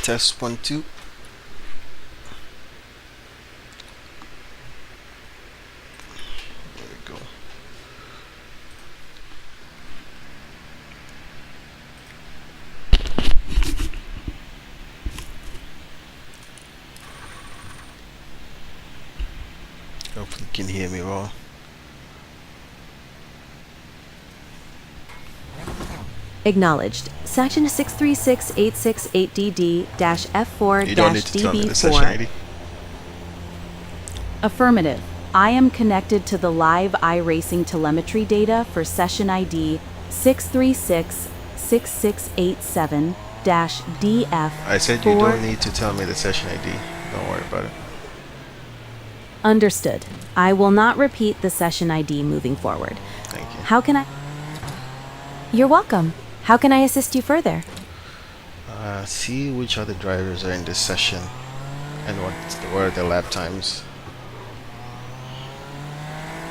Test 1 2. There we go. Hopefully you can hear me well. Acknowledged. Section 636868DD-F4-DB4. You don't need to tell me the session ID. Affirmative. I am connected to the live iRacing telemetry data for session ID 636-6687-DF4. I said you don't need to tell me the session ID. Don't worry about it. Understood. I will not repeat the session ID moving forward. Thank you. How can I? You're welcome. How can I assist you further? See which other drivers are in this session and what are the lap times.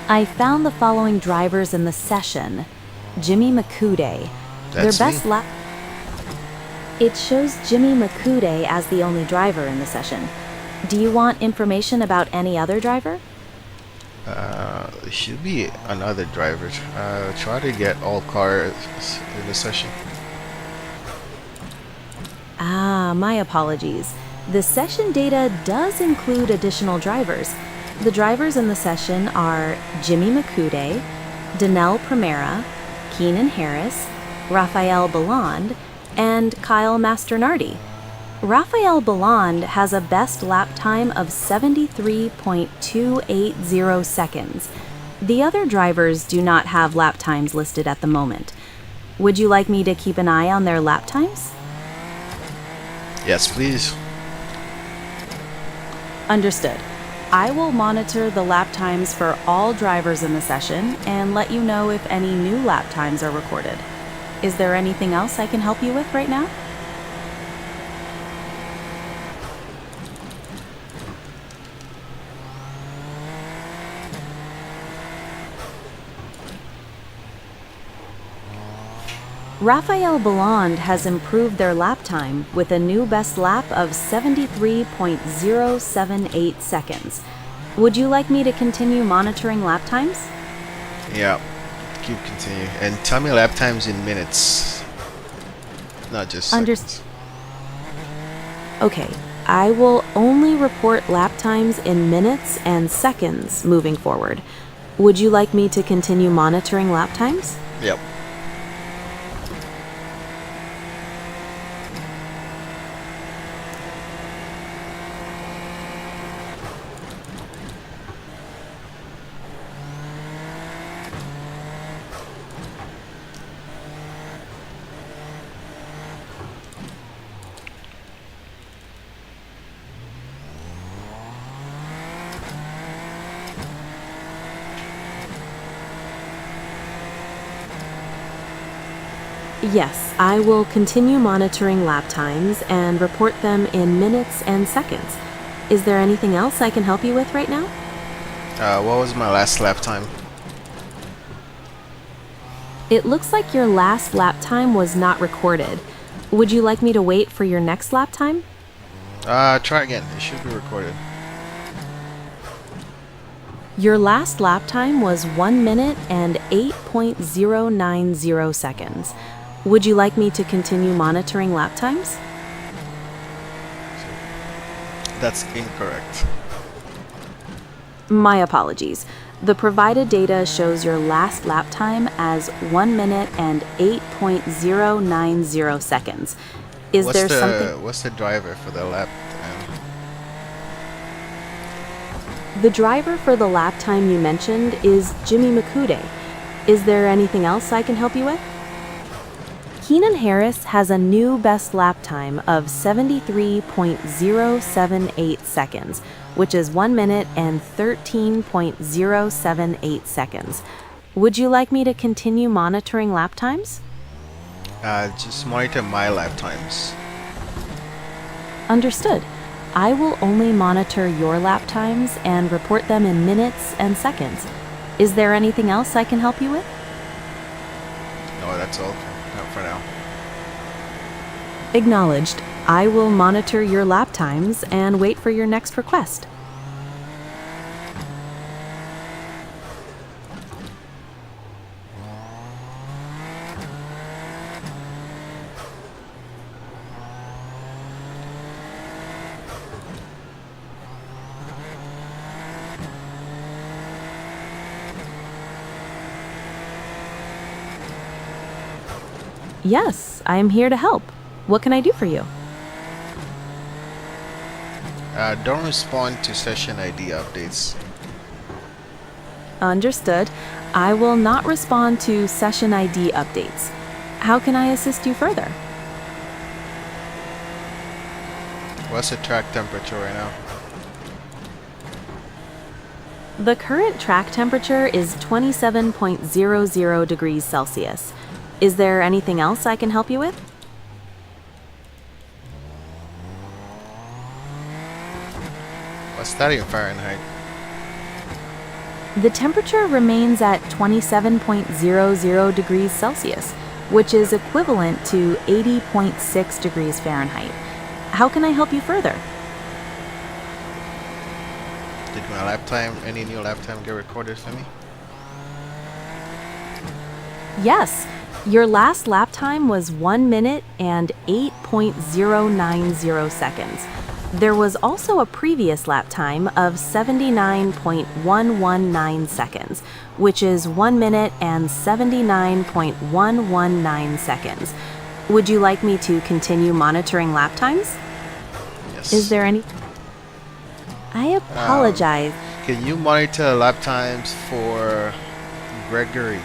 I found the following drivers in the session. Jimmy Makude. That's Their best me. lap. It shows Jimmy Makude as the only driver in the session. Do you want information about any other driver? There should be another driver. Try to get all cars in the session. Ah, my apologies. The session data does include additional drivers. The drivers in the session are Jimmy Makude, Danelle Primera, Keenan Harris, Rafael Balland, and Kyle Masternardi. Rafael Balland has a best lap time of 73.280 seconds. The other drivers do not have lap times listed at the moment. Would you like me to keep an eye on their lap times? Yes, please. Understood. I will monitor the lap times for all drivers in the session and let you know if any new lap times are recorded. Is there anything else I can help you with right now? Rafael Balland has improved their lap time with a new best lap of 73.078 seconds. Would you like me to continue monitoring lap times? Yeah, keep continuing. And tell me lap times in minutes, not just seconds. Okay, I will only report lap times in minutes and seconds moving forward. Would you like me to continue monitoring lap times? Yep. Yes, I will continue monitoring lap times and report them in minutes and seconds. Is there anything else I can help you with right now? What was my last lap time? It looks like your last lap time was not recorded. Would you like me to wait for your next lap time? Try again. It should be recorded. Your last lap time was 1 minute and 8.090 seconds. Would you like me to continue monitoring lap times? That's incorrect. My apologies. The provided data shows your last lap time as 1 minute and 8.090 seconds. Is there something? What's the driver for the lap time? The driver for the lap time you mentioned is Jimmy Makude. Is there anything else I can help you with? Keenan Harris has a new best lap time of 73.078 seconds, which is 1 minute and 13.078 seconds. Would you like me to continue monitoring lap times? Just monitor my lap times. Understood. I will only monitor your lap times and report them in minutes and seconds. Is there anything else I can help you with? No, that's all for now. Acknowledged. I will monitor your lap times and wait for your next request. Yes, I am here to help. What can I do for you? Don't respond to session ID updates. Understood. I will not respond to session ID updates. How can I assist you further? What's the track temperature right now? The current track temperature is 27.00 degrees Celsius. Is there anything else I can help you with? What's that in Fahrenheit? The temperature remains at 27.00 degrees Celsius, which is equivalent to 80.6 degrees Fahrenheit. How can I help you further? Did my lap time, any new lap time, get recorded for me? Yes, your last lap time was 1 minute and 8.090 seconds. There was also a previous lap time of 79.119 seconds, which is 1 minute and 79.119 seconds. Would you like me to continue monitoring lap times? Yes. Is there any? I apologize. Can you monitor lap times for Gregory?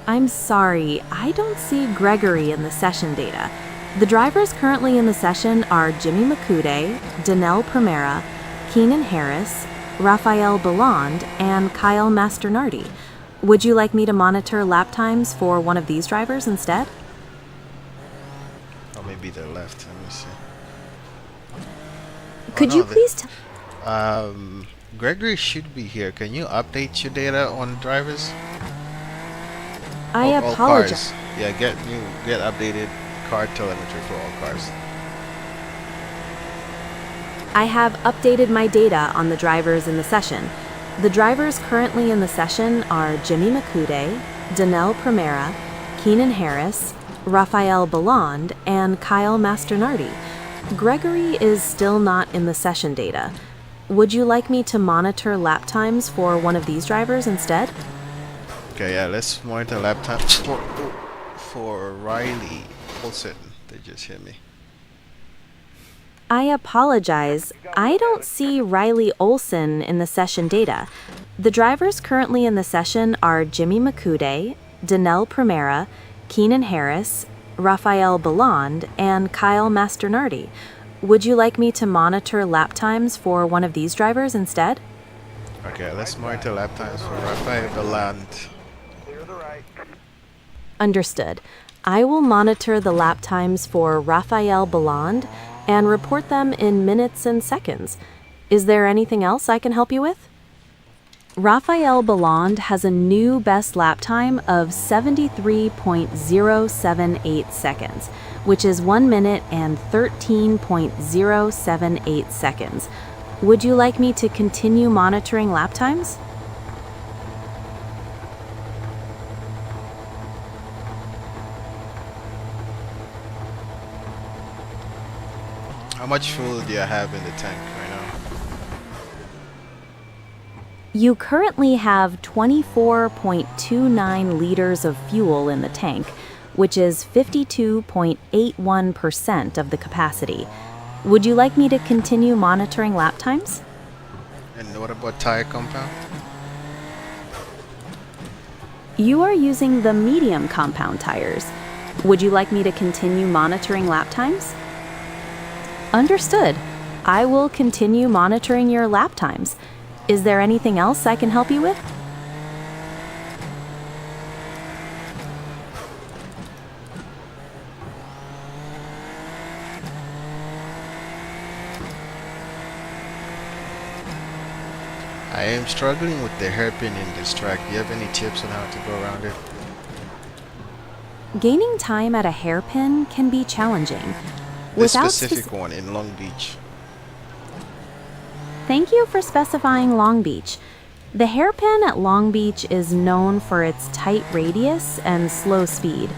I'm sorry, I don't see Gregory in the session data. The drivers currently in the session are Jimmy Makude, Danelle Primera, Keenan Harris, Raphael Belland, and Kyle Masternardi. Would you like me to monitor lap times for one of these drivers instead? Or maybe the left. Let me see. Could you please tell? Gregory should be here. Can you update your data on drivers? I All apologize. cars. Yeah, get updated car telemetry for all cars. I have updated my data on the drivers in the session. The drivers currently in the session are Jimmy Makude, Danelle Primera, Keenan Harris, Raphael Belland, and Kyle Masternardi. Gregory is still not in the session data. Would you like me to monitor lap times for one of these drivers instead? Okay, yeah, let's monitor lap times for Riley Olsen. They just hit me. I apologize. I don't see Riley Olsen in the session data. The drivers currently in the session are Jimmy Makude, Danelle Primera, Keenan Harris, Raphael Belland, and Kyle Masternardi. Would you like me to monitor lap times for one of these drivers instead? Okay, let's monitor lap times for Raphael Belland. Understood. I will monitor the lap times for Raphael Belland and report them in minutes and seconds. Is there anything else I can help you with? Raphael Belland has a new best lap time of 73.078 seconds, which is 1 minute and 13.078 seconds. Would you like me to continue monitoring lap times? How much fuel do you have in the tank right now? You currently have 24.29 liters of fuel in the tank, which is 52.81% of the capacity. Would you like me to continue monitoring lap times? And what about tire compound? You are using the medium compound tires. Would you like me to continue monitoring lap times? Understood. I will continue monitoring your lap times. Is there anything else I can help you with? I am struggling with the hairpin in this track. Do you have any tips on how to go around it? Gaining time at a hairpin can be challenging. This Without specific one in Long Beach. Thank you for specifying Long Beach. The hairpin at Long Beach is known for its tight radius and slow speed.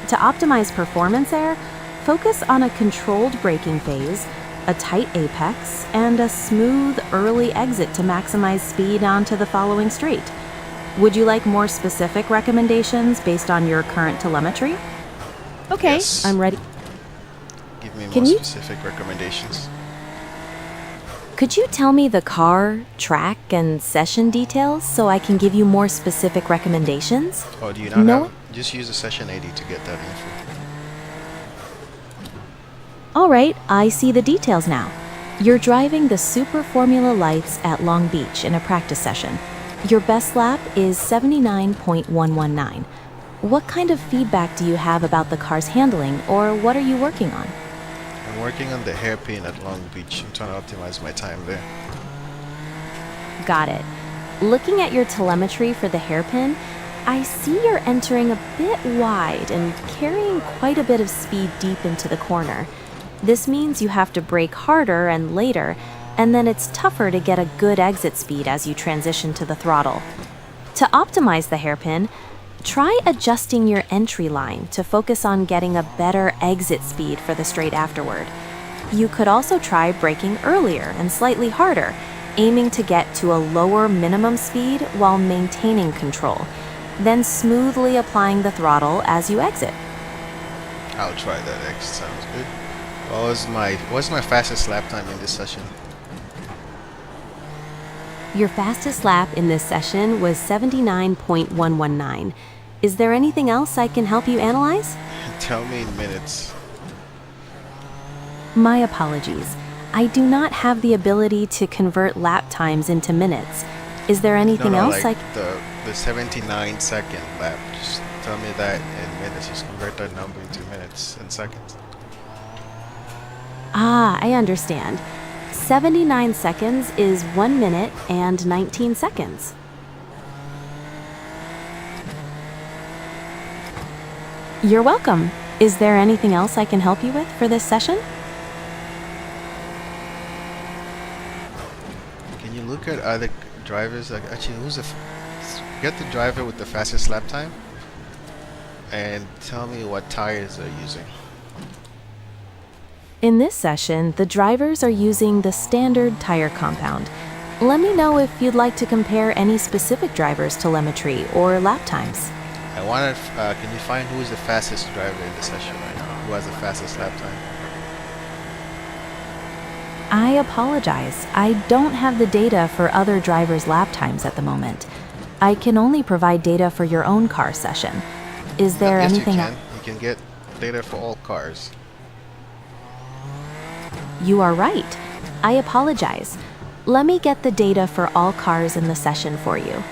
To optimize performance there, focus on a controlled braking phase, a tight apex, and a smooth early exit to maximize speed onto the following straight. Would you like more specific recommendations based on your current telemetry? Okay, Yes. I'm ready. Give me more Can you- specific recommendations. Could you tell me the car, track, and session details so I can give you more specific recommendations? Or do you not No. have? Just use the session 80 to get that info. All right, I see the details now. You're driving the Super Formula Lights at Long Beach in a practice session. Your best lap is 79.119. What kind of feedback do you have about the car's handling, or what are you working on? I'm working on the hairpin at Long Beach. I'm trying to optimize my time there. Got it. Looking at your telemetry for the hairpin, I see you're entering a bit wide and carrying quite a bit of speed deep into the corner. This means you have to brake harder and later, and then it's tougher to get a good exit speed as you transition to the throttle. To optimize the hairpin, try adjusting your entry line to focus on getting a better exit speed for the straight afterward. You could also try braking earlier and slightly harder, aiming to get to a lower minimum speed while maintaining control, then smoothly applying the throttle as you exit. I'll try that next. Sounds good. What's my fastest lap time in this session? Your fastest lap in this session was 79.119. Is there anything else I can help you analyze? Tell me in minutes. My apologies. I do not have the ability to convert lap times into minutes. Is there anything No, else like the 79-second lap. Just tell me that in minutes. Just convert that number into minutes and seconds. I understand. 79 seconds is 1 minute and 19 seconds. You're welcome. Is there anything else I can help you with for this session? Can you look at other drivers? Like, actually, get the driver with the fastest lap time and tell me what tires they're using. In this session, the drivers are using the standard tire compound. Let me know if you'd like to compare any specific drivers' telemetry or lap times. I wanted. Can you find who is the fastest driver in the session right now? Who has the fastest lap time? I apologize. I don't have the data for other drivers' lap times at the moment. I can only provide data for your own car session. Is there Yes, anything you can. You can get data for all cars. You are right. I apologize. Let me get the data for all cars in the session for you.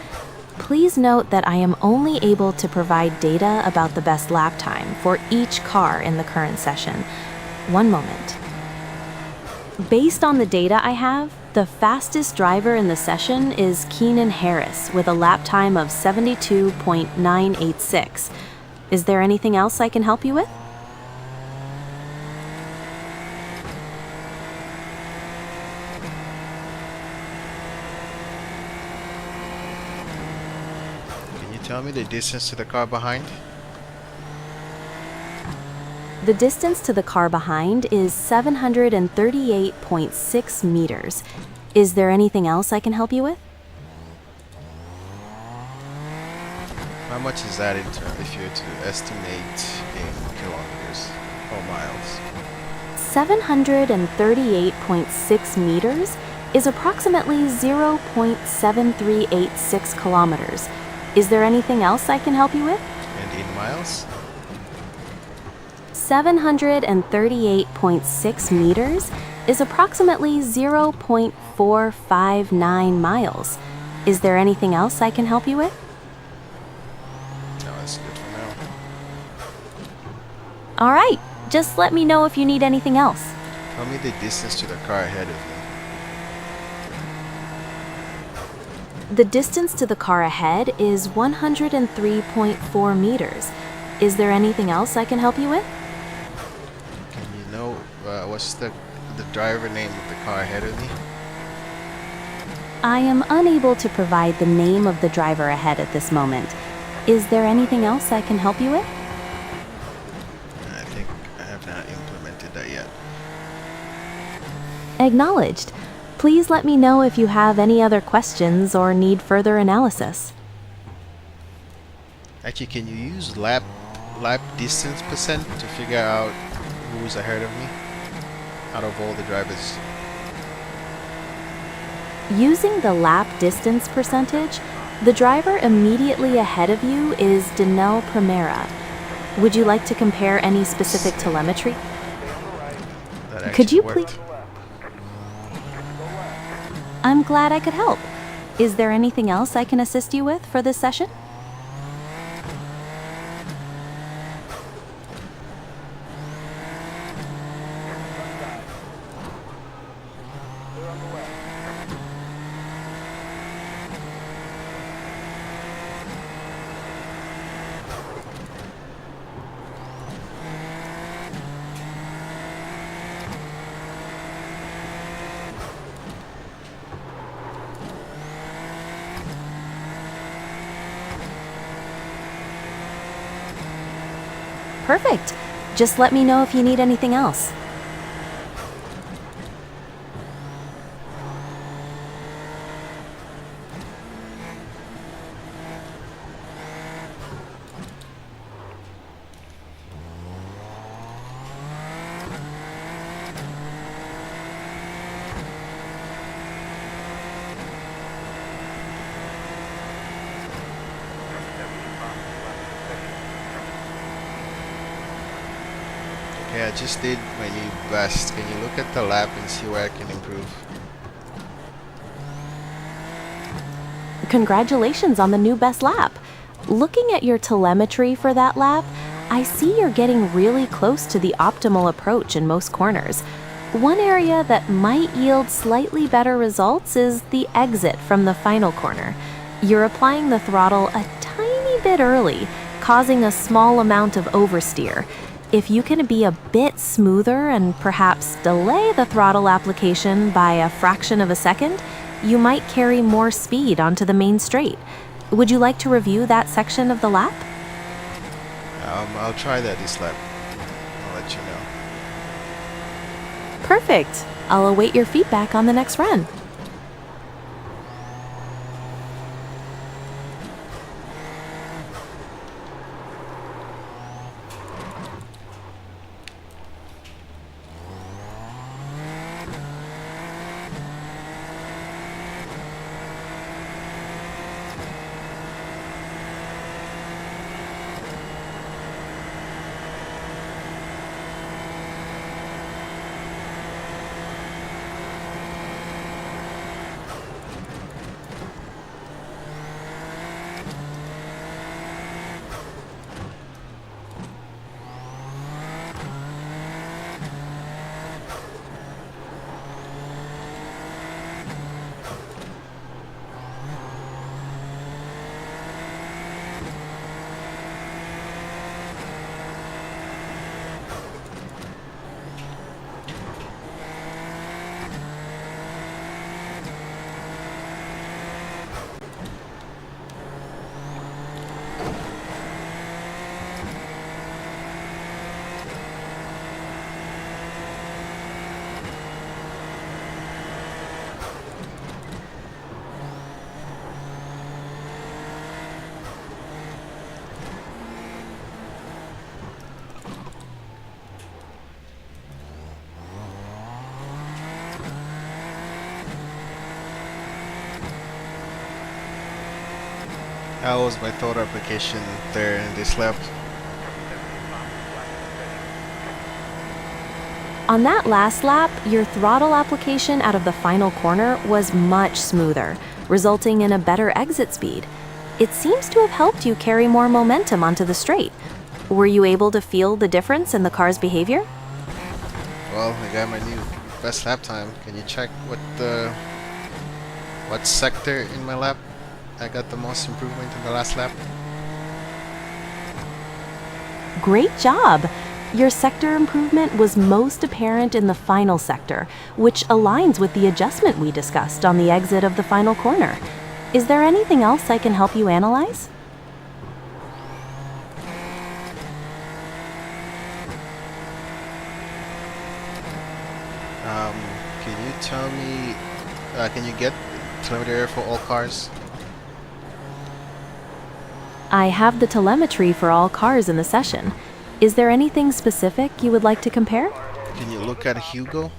Please note that I am only able to provide data about the best lap time for each car in the current session. One moment. Based on the data I have, the fastest driver in the session is Keenan Harris with a lap time of 72.986. Is there anything else I can help you with? Tell me the distance to the car behind. The distance to the car behind is 738.6 meters. Is there anything else I can help you with? How much is that in terms if you were to estimate in kilometers or miles? 738.6 meters is approximately 0.7386 kilometers. Is there anything else I can help you with? And in miles? 738.6 meters is approximately 0.459 miles. Is there anything else I can help you with? No, that's good for now. All right, just let me know if you need anything else. Tell me the distance to the car ahead of me. The distance to the car ahead is 103.4 meters. Is there anything else I can help you with? Can you know what's the driver name of the car ahead of me? I am unable to provide the name of the driver ahead at this moment. Is there anything else I can help you with? I think I have not implemented that yet. Acknowledged. Please let me know if you have any other questions or need further analysis. Actually, can you use lap distance percent to figure out who's ahead of me out of all the drivers? Using the lap distance percentage, the driver immediately ahead of you is Danelle Primera. Would you like to compare any specific telemetry? That Could you actually please? worked. I'm glad I could help. Is there anything else I can assist you with for this session? Perfect. Just let me know if you need anything else. Okay, I just did my new best. Can you look at the lap and see where I can improve? Congratulations on the new best lap. Looking at your telemetry for that lap, I see you're getting really close to the optimal approach in most corners. One area that might yield slightly better results is the exit from the final corner. You're applying the throttle a tiny bit early, causing a small amount of oversteer. If you can be a bit smoother and perhaps delay the throttle application by a fraction of a second, you might carry more speed onto the main straight. Would you like to review that section of the lap? I'll try that this lap. I'll let you know. Perfect. I'll await your feedback on the next run. How was my thought application there in this lap? On that last lap, your throttle application out of the final corner was much smoother, resulting in a better exit speed. It seems to have helped you carry more momentum onto the straight. Were you able to feel the difference in the car's behavior? Well, I got my new best lap time. Can you check what sector in my lap I got the most improvement in the last lap? Great job! Your sector improvement was most apparent in the final sector, which aligns with the adjustment we discussed on the exit of the final corner. Is there anything else I can help you analyze? Can you tell me, can you get telemetry for all cars? I have the telemetry for all cars in the session. Is there anything specific you would like to compare? Can you look at Hugo?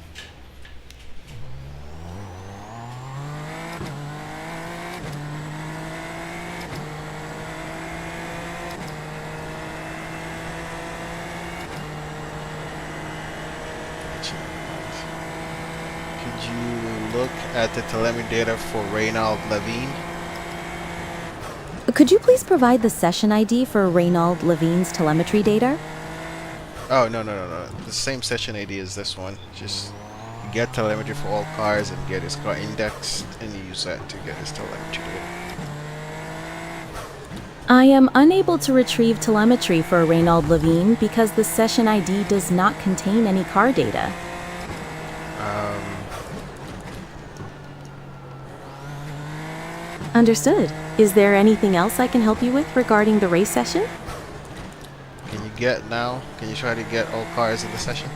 Could you look at the telemetry data for Reynald Levine? Could you please provide the session ID for Reynald Levine's telemetry data? Oh, no. The same session ID as this one. Just get telemetry for all cars and get his car indexed and use that to get his telemetry data. I am unable to retrieve telemetry for Reynald Levine because the session ID does not contain any car data. Understood. Is there anything else I can help you with regarding the race session? Can you get now? Can you try to get all cars in the session?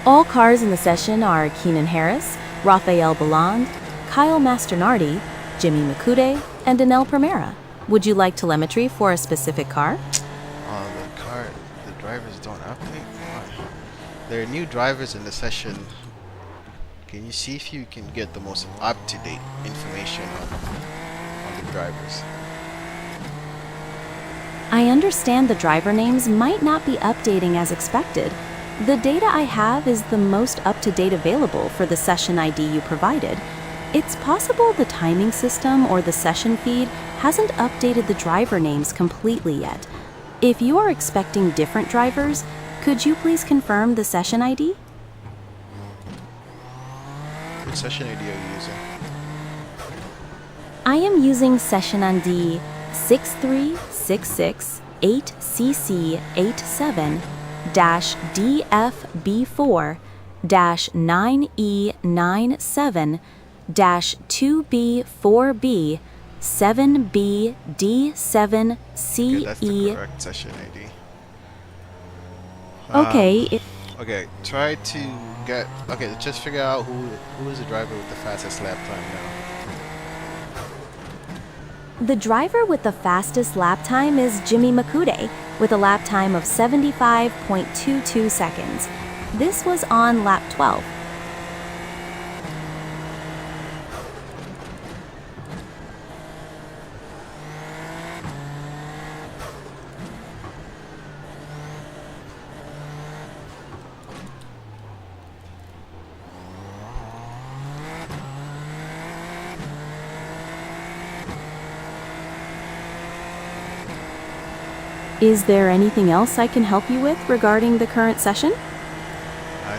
All cars in the session are Keenan Harris, Rafael Balland, Kyle Masternardi, Jimmy Makude, and Danelle Primera. Would you like telemetry for a specific car? The drivers don't update. Come on. There are new drivers in the session. Can you see if you can get the most up-to-date information on the drivers? I understand the driver names might not be updating as expected. The data I have is the most up-to-date available for the session ID you provided. It's possible the timing system or the session feed hasn't updated the driver names completely yet. If you are expecting different drivers, could you please confirm the session ID? What session ID are you using? I am using session ID 63687-DFB4-9E97-2B4B7BD7CE. Okay, that's the correct session ID. Okay. Okay, try to get. Okay, just figure out who is the driver with the fastest lap time now. The driver with the fastest lap time is Jimmy Makude, with a lap time of 75.22 seconds. This was on lap 12. Is there anything else I can help you with regarding the current session?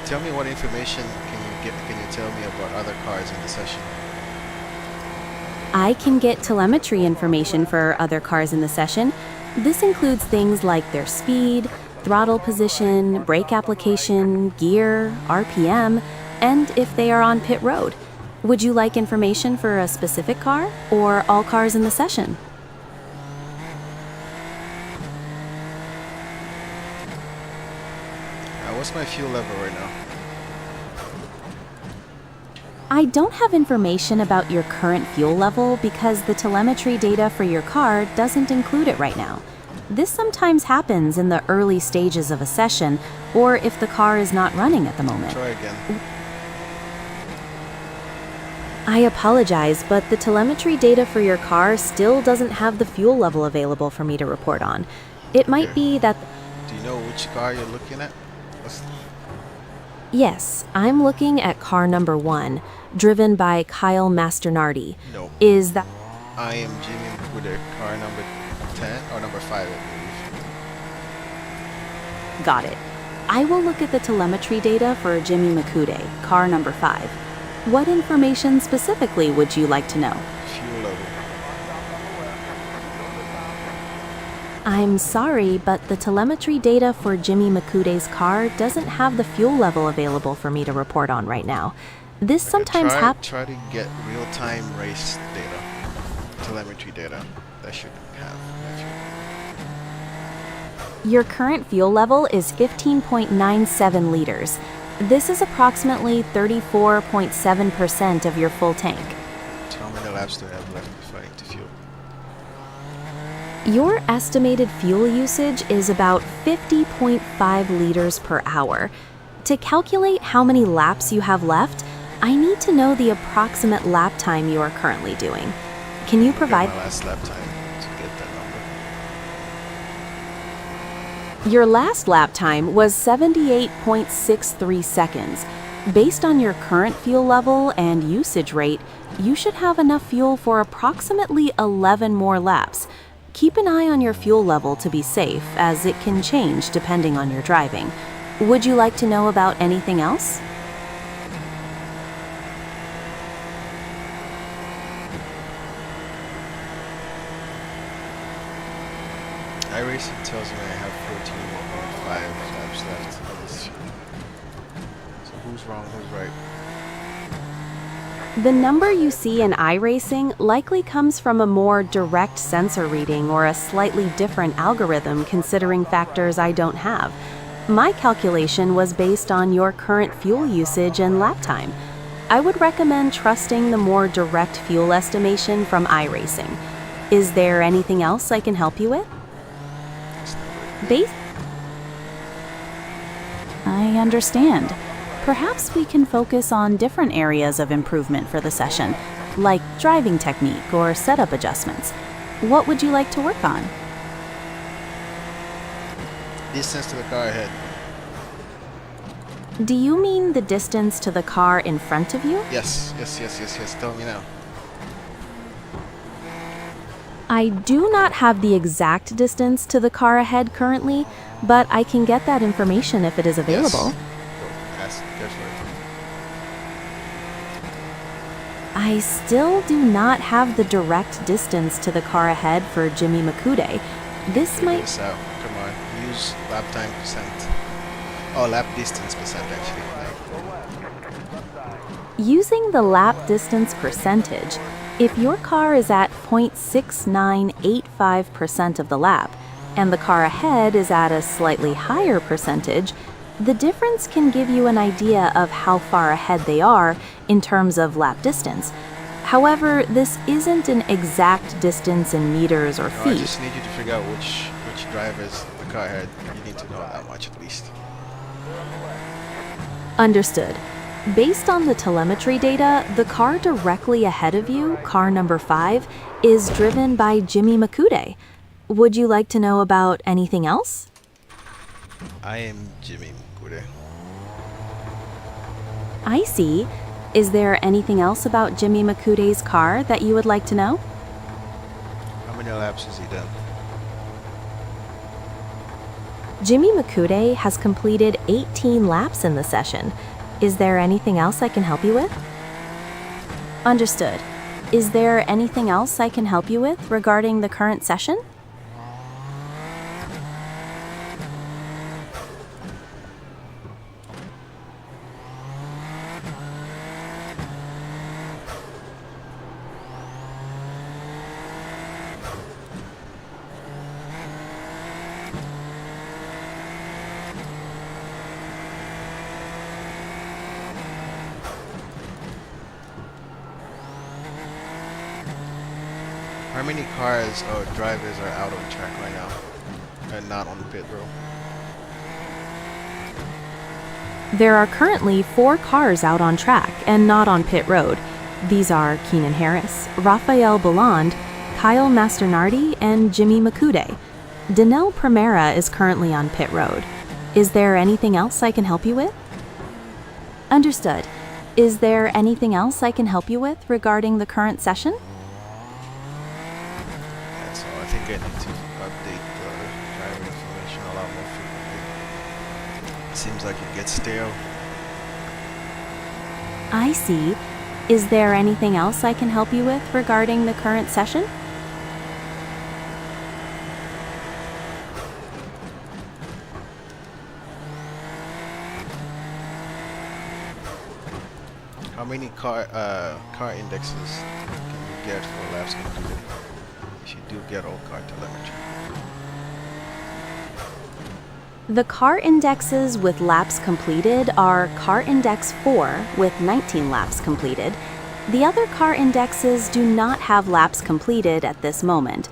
Tell me what information can you tell me about other cars in the session? I can get telemetry information for other cars in the session. This includes things like their speed, throttle position, brake application, gear, RPM, and if they are on pit road. Would you like information for a specific car or all cars in the session? What's my fuel level right now? I don't have information about your current fuel level because the telemetry data for your car doesn't include it right now. This sometimes happens in the early stages of a session or if the car is not running at the moment. Try again. I apologize, but the telemetry data for your car still doesn't have the fuel level available for me to report on. It might be that... Do you know which car you're looking at? Yes, I'm looking at car number 1, driven by Kyle Masternardi. No. Is that... I am Jimmy with car number 10 or number 5, I believe. Got it. I will look at the telemetry data for Jimmy Makude, car number 5. What information specifically would you like to know? Fuel level. I'm sorry, but the telemetry data for Jimmy Makude's car doesn't have the fuel level available for me to report on right now. This Okay, sometimes happens. try to get real-time race data, telemetry data. That should have. That should. Your current fuel level is 15.97 liters. This is approximately 34.7% of your full tank. So how many laps do I have left before I need to fuel? Your estimated fuel usage is about 50.5 liters per hour. To calculate how many laps you have left, I need to know the approximate lap time you are currently doing. Can you provide My last lap time to get that number. Your last lap time was 78.63 seconds. Based on your current fuel level and usage rate, you should have enough fuel for approximately 11 more laps. Keep an eye on your fuel level to be safe, as it can change depending on your driving. Would you like to know about anything else? iRacing tells me I have 14.5 laps left of this fuel. So who's wrong, who's right? The number you see in iRacing likely comes from a more direct sensor reading or a slightly different algorithm considering factors I don't have. My calculation was based on your current fuel usage and lap time. I would recommend trusting the more direct fuel estimation from iRacing. Is there anything else I can help you with? I understand. Perhaps we can focus on different areas of improvement for the session, like driving technique or setup adjustments. What would you like to work on? Distance to the car ahead. Do you mean the distance to the car in front of you? Yes. Tell me now. I do not have the exact distance to the car ahead currently, but I can get that information if it is available. Yes. Go for it. I still do not have the direct distance to the car ahead for Jimmy Makude. This Figure might... this out. Come on. Use lap time percent. Oh, lap distance percent actually. Using the lap distance percentage, if your car is at 0.6985% of the lap, and the car ahead is at a slightly higher percentage, the difference can give you an idea of how far ahead they are in terms of lap distance. However, this isn't an exact distance in meters or No, I feet. just need you to figure out which drivers the car ahead. You need to know that much at least. Understood. Based on the telemetry data, the car directly ahead of you, car number 5, is driven by Jimmy Makude. Would you like to know about anything else? I am Jimmy Makude. I see. Is there anything else about Jimmy Makude's car that you would like to know? How many laps has he done? Jimmy Makude has completed 18 laps in the session. Is there anything else I can help you with? Understood. Is there anything else I can help you with regarding the current session? How many cars or drivers are out on track right now and not on the pit road? There are currently 4 cars out on track and not on pit road. These are Keenan Harris, Rafael Belland, Kyle Masternardi, and Jimmy Makude. Danelle Primera is currently on pit road. Is there anything else I can help you with? Understood. Is there anything else I can help you with regarding the current session? That's all. I think I need to update the driver information a lot more frequently. It seems like it gets stale. I see. Is there anything else I can help you with regarding the current session? How many car indexes can you get for laps completed? If you do get all car telemetry. The car indexes with laps completed are car index 4 with 19 laps completed. The other car indexes do not have laps completed at this moment.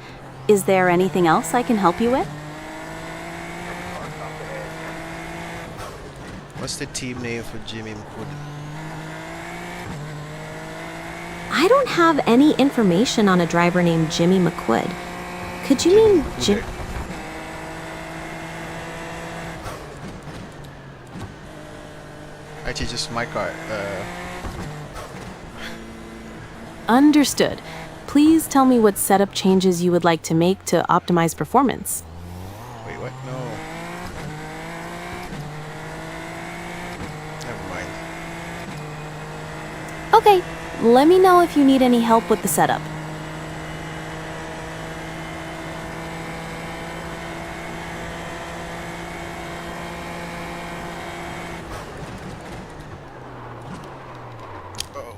Is there anything else I can help you with? What's the team name for Jimmy McCood? I don't have any information on a driver named Jimmy McQuid. Could you mean Jim? Actually, just my car. Understood. Please tell me what setup changes you would like to make to optimize performance. Wait, what? No. Never mind. Okay, let me know if you need any help with the setup. Oh.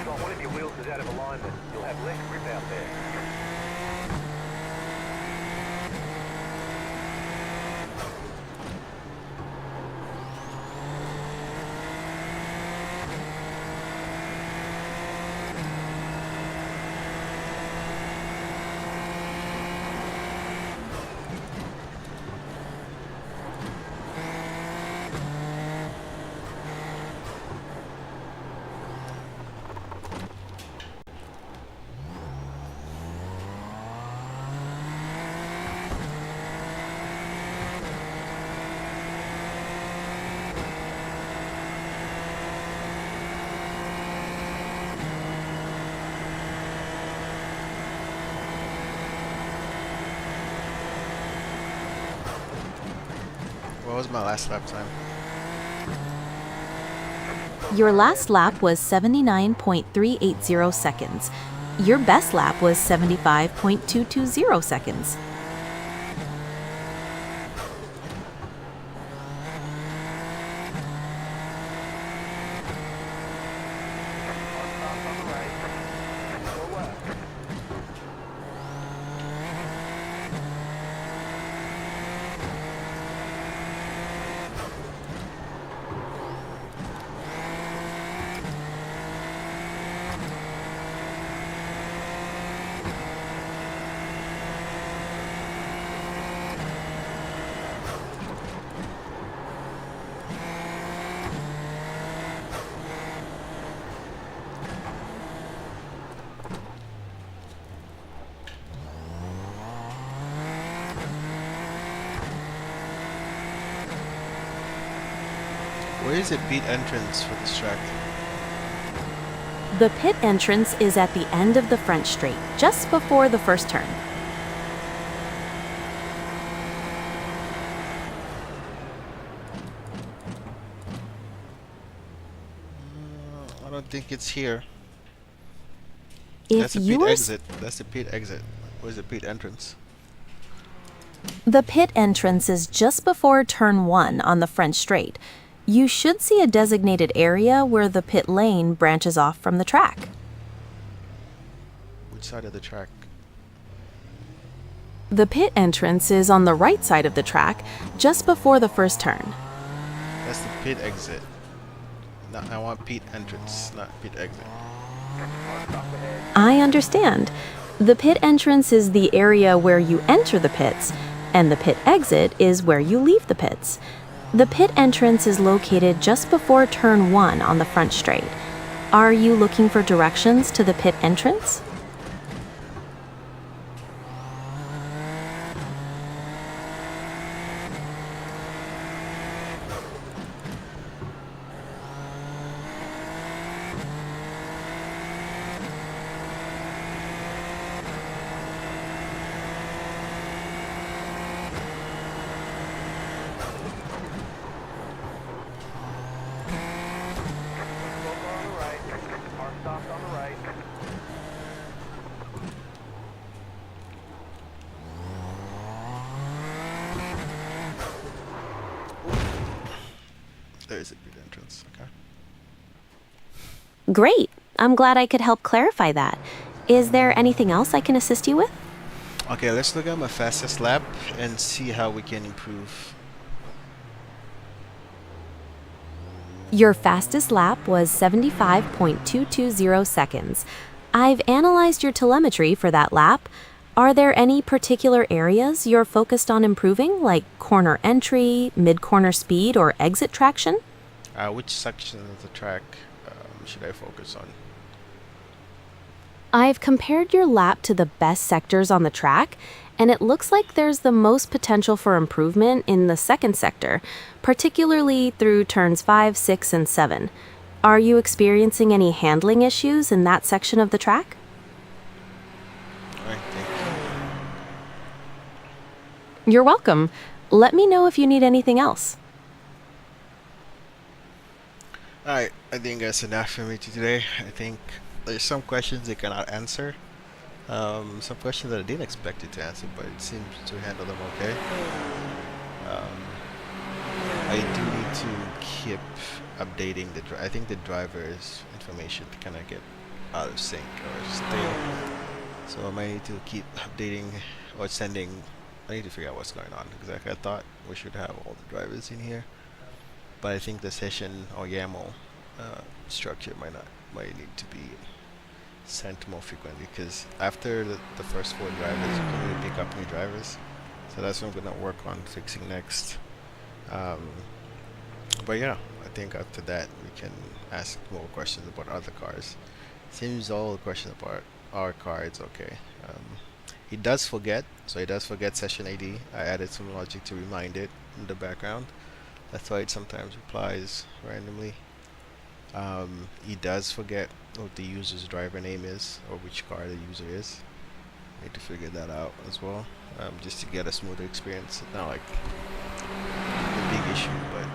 One of your wheels is out of alignment. You'll have less grip out there. What was my last lap time? Your last lap was 79.380 seconds. Your best lap was 75.220 seconds. Where is the pit entrance for this track? The pit entrance is at the end of the front straight, just before the first turn. I don't think it's here. If That's the you pit are exit. That's the pit exit. Where's the pit entrance? The pit entrance is just before turn 1 on the front straight. You should see a designated area where the pit lane branches off from the track. Which side of the track? The pit entrance is on the right side of the track, just before the first turn. That's the pit exit. No, I want pit entrance, not pit exit. I understand. The pit entrance is the area where you enter the pits, and the pit exit is where you leave the pits. The pit entrance is located just before turn 1 on the front straight. Are you looking for directions to the pit entrance? exit grid entrance. Okay. Great. I'm glad I could help clarify that. Is there anything else I can assist you with? Okay, let's look at my fastest lap and see how we can improve. Your fastest lap was 75.220 seconds. I've analyzed your telemetry for that lap. Are there any particular areas you're focused on improving, like corner entry, mid-corner speed, or exit traction? Which section of the track should I focus on? I've compared your lap to the best sectors on the track, and it looks like there's the most potential for improvement in the second sector, particularly through turns 5, 6, and 7. Are you experiencing any handling issues in that section of the track? Alright, thank You're welcome. Let me know if you need anything else. you. Alright, I think that's enough for me today. I think there's some questions they cannot answer. Some questions that I didn't expect it to answer, but it seems to handle them okay. I do need to keep updating I think the driver's information kind of get out of sync or stale. So I might need to keep updating or sending. I need to figure out what's going on, because I thought we should have all the drivers in here, but I think the session or YAML structure might need to be sent more frequently, because after the first 4 drivers you can really pick up new drivers. So that's what I'm gonna work on fixing next. But yeah, I think after that we can ask more questions about other cars. Seems all the questions about our car is okay. It does forget, so it does forget session ID. I added some logic to remind it in the background. That's why it sometimes replies randomly. It does forget what the user's driver name is, or which car the user is. Need to figure that out as well, just to get a smoother experience. It's not like a big issue, but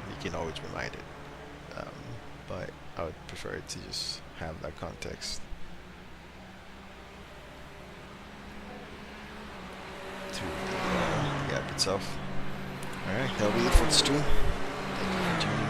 you can always remind it. But I would prefer it to just have that context through the app itself. Alright, that'll be it for the stream. Thank you for tuning in.